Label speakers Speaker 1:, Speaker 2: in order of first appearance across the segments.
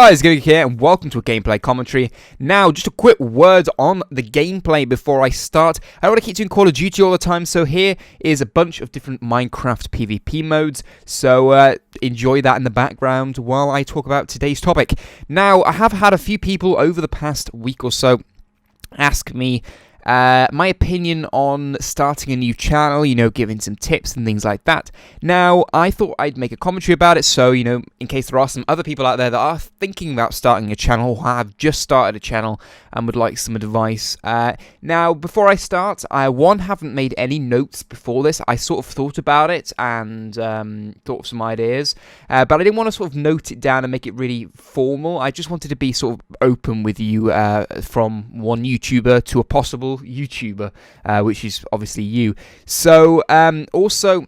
Speaker 1: guys, TheGamingGeek here, and welcome to a gameplay commentary. Now, just a quick word on the gameplay before I start. I don't want to keep doing Call of Duty all the time, so here is a bunch of different Minecraft PvP modes. So enjoy that in the background while I talk about today's topic. Now, I have had a few people over the past week or so ask me my opinion on starting a new channel, giving some tips and things like that. Now, I thought I'd make a commentary about it, so, in case there are some other people out there that are thinking about starting a channel, or have just started a channel and would like some advice. Now, before I start, I haven't made any notes before this. I sort of thought about it and thought of some ideas, but I didn't want to sort of note it down and make it really formal. I just wanted to be sort of open with you from one YouTuber to a possible YouTuber, which is obviously you. So also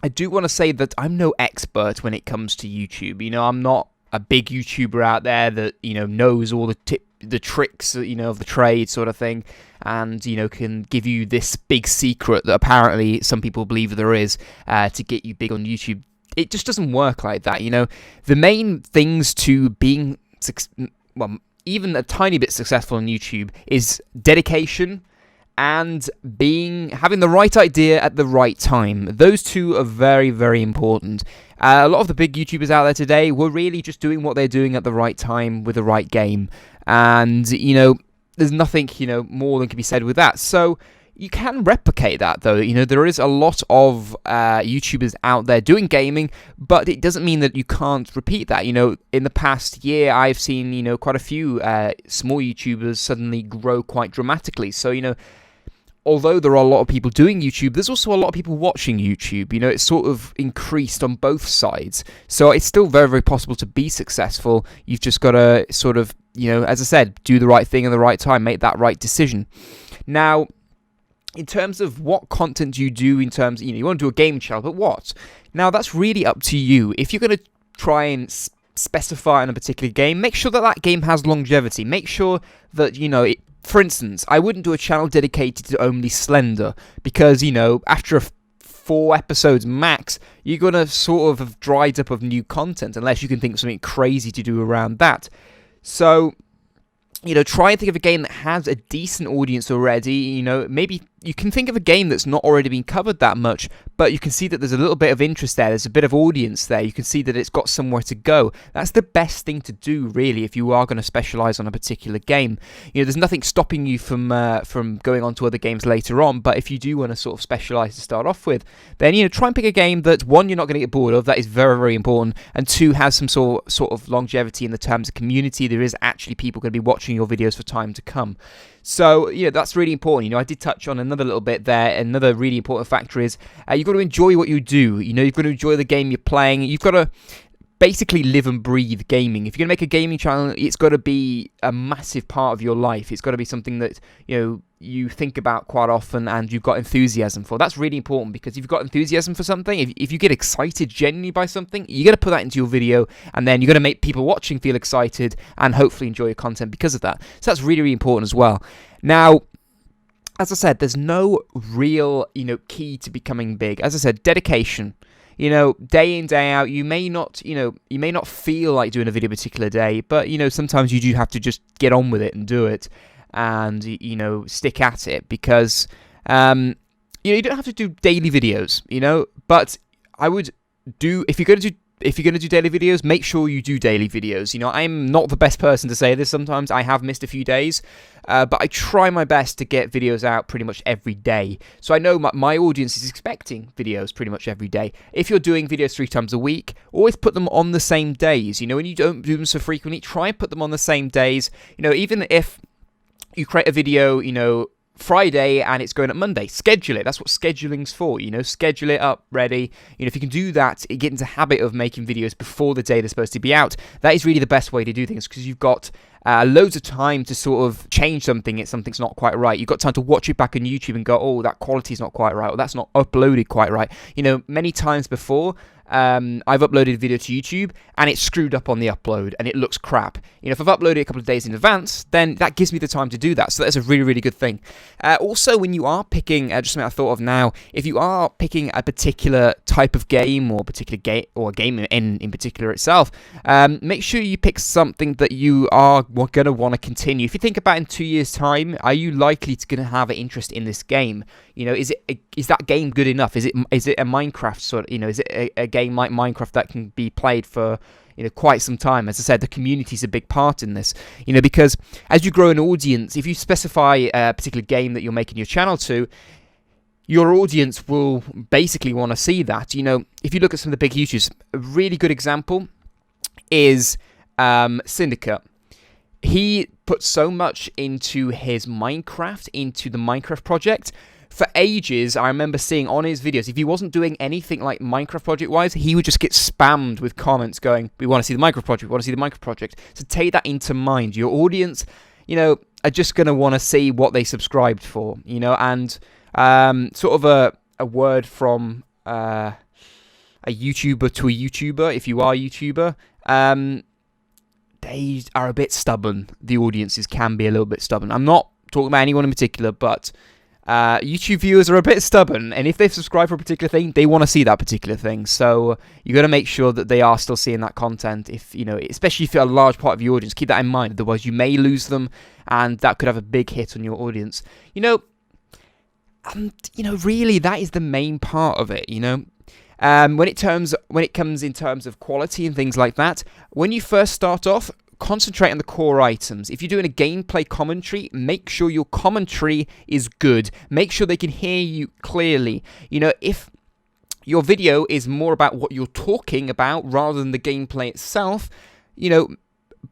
Speaker 1: I do want to say that I'm no expert when it comes to YouTube. I'm not a big YouTuber out there that knows all the tricks of the trade sort of thing, and can give you this big secret that apparently some people believe there is to get you big on YouTube. It just doesn't work like that. The main things to being even a tiny bit successful on YouTube is dedication and having the right idea at the right time. Those two are very, very important. A lot of the big YouTubers out there today were really just doing what they're doing at the right time with the right game. And, there's nothing, more than can be said with that. So you can replicate that, though. There is a lot of YouTubers out there doing gaming, but it doesn't mean that you can't repeat that. In the past year, I've seen, quite a few small YouTubers suddenly grow quite dramatically. So, although there are a lot of people doing YouTube, there's also a lot of people watching YouTube. It's sort of increased on both sides. So it's still very, very possible to be successful. You've just got to sort of, as I said, do the right thing at the right time, make that right decision. Now, in terms of what content you do, in terms, you want to do a game channel, but what? Now, that's really up to you. If you're going to try and specify on a particular game, make sure that that game has longevity. Make sure that, for instance, I wouldn't do a channel dedicated to only Slender, because, after 4 episodes max, you're going to sort of have dried up of new content, unless you can think of something crazy to do around that. So, try and think of a game that has a decent audience already. Maybe you can think of a game that's not already been covered that much, but you can see that there's a little bit of interest there. There's a bit of audience there. You can see that it's got somewhere to go. That's the best thing to do, really, if you are going to specialize on a particular game. There's nothing stopping you from going on to other games later on, but if you do want to sort of specialize to start off with, then, try and pick a game that, 1, you're not going to get bored of. That is very, very important. And 2, has some sort of longevity in the terms of community. There is actually people going to be watching your videos for time to come. So, that's really important. I did touch on another little bit there. Another really important factor is you've got to enjoy what you do. You've got to enjoy the game you're playing. You've got to basically live and breathe gaming. If you're going to make a gaming channel, it's got to be a massive part of your life. It's got to be something that, you think about quite often and you've got enthusiasm for. That's really important, because if you've got enthusiasm for something, if you get excited genuinely by something, you're going to put that into your video, and then you're going to make people watching feel excited and hopefully enjoy your content because of that. So that's really, really important as well. Now, as I said, there's no real, key to becoming big. As I said, dedication. Day in, day out, you may not feel like doing a video a particular day, but, sometimes you do have to just get on with it and do it and, stick at it, because, you don't have to do daily videos, but I would do, if you're going to do daily videos, make sure you do daily videos. I'm not the best person to say this. Sometimes I have missed a few days, but I try my best to get videos out pretty much every day. So I know my audience is expecting videos pretty much every day. If you're doing videos 3 times a week, always put them on the same days. When you don't do them so frequently, try and put them on the same days. Even if you create a video, Friday and it's going up Monday, schedule it. That's what scheduling's for, schedule it up, ready. If you can do that, get into the habit of making videos before the day they're supposed to be out. That is really the best way to do things, because you've got loads of time to sort of change something if something's not quite right. You've got time to watch it back on YouTube and go, oh, that quality's not quite right, or that's not uploaded quite right. Many times before, I've uploaded a video to YouTube and it's screwed up on the upload and it looks crap. If I've uploaded it a couple of days in advance, then that gives me the time to do that. So that's a really, really good thing. Also, when you are picking, just something I thought of now, if you are picking a particular type of game or particular game or a game in particular itself, make sure you pick something that you are going to want to continue. If you think about in 2 years' time, are you likely to going to have an interest in this game? Is that game good enough? Is it a Minecraft sort of, is it a game like Minecraft that can be played for quite some time? As I said, the community is a big part in this, because as you grow an audience, if you specify a particular game that you're making your channel to, your audience will basically want to see that. If you look at some of the big YouTubers, a really good example is Syndicate. He put so much into his Minecraft, into the Minecraft project. For ages, I remember seeing on his videos, if he wasn't doing anything like Minecraft project-wise, he would just get spammed with comments going, we want to see the Minecraft project, we want to see the Minecraft project. So take that into mind. Your audience, are just going to want to see what they subscribed for, and sort of a word from a YouTuber to a YouTuber, if you are a YouTuber, they are a bit stubborn. The audiences can be a little bit stubborn. I'm not talking about anyone in particular, but YouTube viewers are a bit stubborn, and if they've subscribed for a particular thing, they want to see that particular thing. So you got to make sure that they are still seeing that content. If especially if you're a large part of your audience, keep that in mind. Otherwise, you may lose them, and that could have a big hit on your audience. Really, that is the main part of it. When it comes in terms of quality and things like that, when you first start off, concentrate on the core items. If you're doing a gameplay commentary, make sure your commentary is good. Make sure they can hear you clearly. If your video is more about what you're talking about rather than the gameplay itself,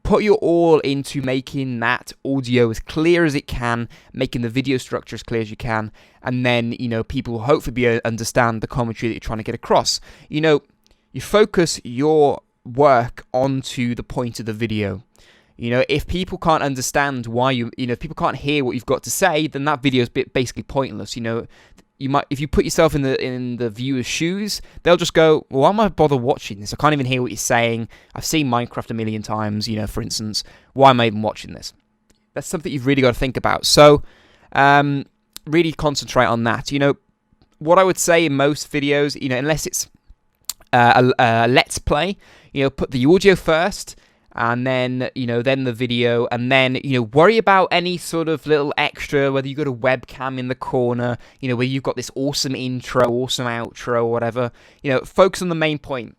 Speaker 1: put your all into making that audio as clear as it can, making the video structure as clear as you can, and then, people will hopefully understand the commentary that you're trying to get across. You focus your work onto the point of the video. If people can't understand why if people can't hear what you've got to say, then that video is basically pointless. If you put yourself in the viewer's shoes, they'll just go, well, why am I bother watching this? I can't even hear what you're saying. I've seen Minecraft a million times, for instance. Why am I even watching this? That's something you've really got to think about. So, really concentrate on that. What I would say in most videos, unless it's a let's play, put the audio first, and then then the video, and then worry about any sort of little extra, whether you've got a webcam in the corner, where you've got this awesome intro, awesome outro, or whatever. Focus on the main point.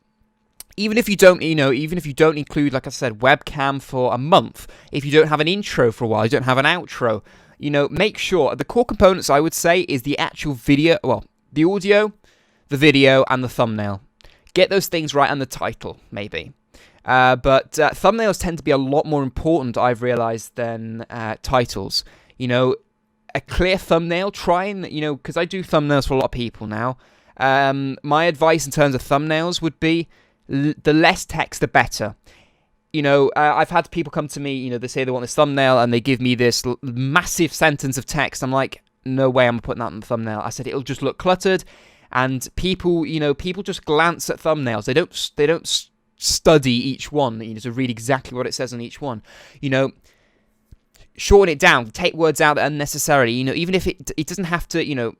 Speaker 1: Even if you don't include, like I said, webcam for a month, if you don't have an intro for a while, you don't have an outro, make sure the core components, I would say, is the actual video, the audio, the video, and the thumbnail. Get those things right, and the title, maybe. But thumbnails tend to be a lot more important, I've realized, than titles. A clear thumbnail, try and, because I do thumbnails for a lot of people now. My advice in terms of thumbnails would be the less text, the better. I've had people come to me, they say they want this thumbnail, and they give me this massive sentence of text. I'm like, no way I'm putting that in the thumbnail. I said, it'll just look cluttered. And people just glance at thumbnails. They don't study each one, to read exactly what it says on each one. Shorten it down, take words out unnecessarily. Even if it doesn't have to, it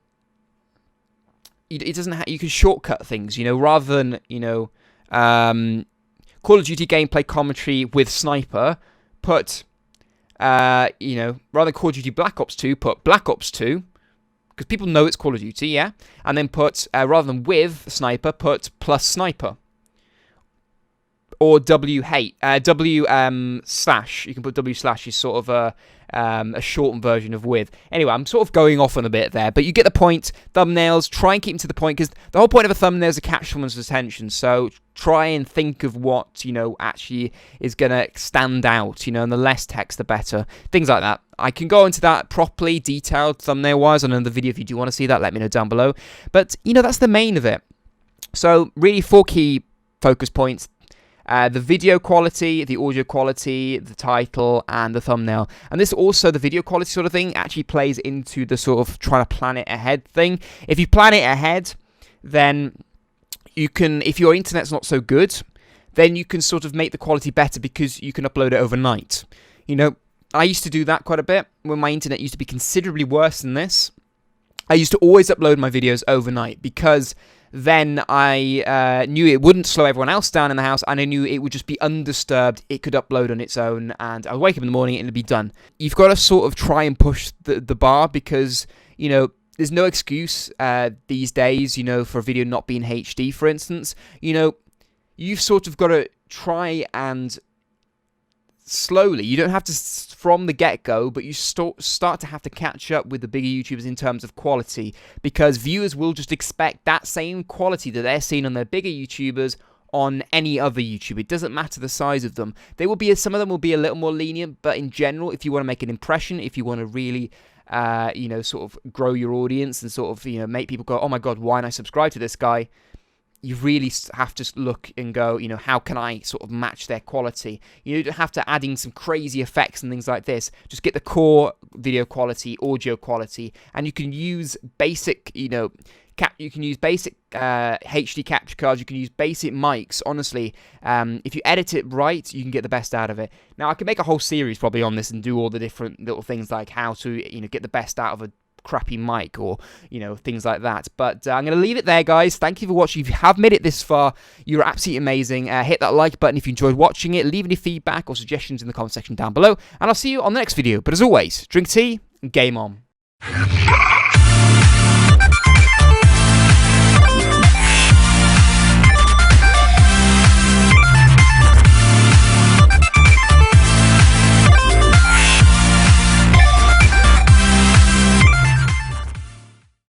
Speaker 1: doesn't. You can shortcut things. Rather than Call of Duty gameplay commentary with sniper, put rather than Call of Duty Black Ops 2, put Black Ops 2. Because people know it's Call of Duty, yeah? And then put, rather than with sniper, put plus sniper. Or W slash. You can put W slash is sort of a shortened version of with. Anyway, I'm sort of going off on a bit there, but you get the point. Thumbnails, try and keep them to the point, because the whole point of a thumbnail is to catch someone's attention. So try and think of what, actually is going to stand out, and the less text, the better. Things like that. I can go into that properly, detailed, thumbnail-wise, on another video. If you do want to see that, let me know down below. But, that's the main of it. So, really, 4 key focus points. The video quality, the audio quality, the title, and the thumbnail. And this also, the video quality sort of thing, actually plays into the sort of trying to plan it ahead thing. If you plan it ahead, then you can, if your internet's not so good, then you can sort of make the quality better because you can upload it overnight. You know, I used to do that quite a bit when my internet used to be considerably worse than this. I used to always upload my videos overnight because then I knew it wouldn't slow everyone else down in the house, and I knew it would just be undisturbed. It could upload on its own, and I'd wake up in the morning and it'd be done. You've got to sort of try and push the bar because, you know, there's no excuse these days, you know, for a video not being HD, for instance. You know, you've sort of got to try and slowly, you don't have to from the get-go, but you start to have to catch up with the bigger YouTubers in terms of quality, because viewers will just expect that same quality that they're seeing on their bigger YouTubers on any other YouTuber. It doesn't matter the size of them. They will be, some of them will be a little more lenient, but in general, if you want to make an impression, if you want to really you know, sort of grow your audience and sort of, you know, make people go, oh my god, why don't I subscribe to this guy? You really have to look and go, you know, how can I sort of match their quality? You don't have to add in some crazy effects and things like this. Just get the core video quality, audio quality, and you can use basic, you know, you can use basic HD capture cards. You can use basic mics. Honestly, if you edit it right, you can get the best out of it. Now, I could make a whole series probably on this and do all the different little things like how to, you know, get the best out of a crappy mic, or, you know, things like that. But I'm going to leave it there, guys. Thank you for watching. If you have made it this far, you're absolutely amazing. Hit that like button if you enjoyed watching it. Leave any feedback or suggestions in the comment section down below, and I'll see you on the next video. But as always, drink tea and game on.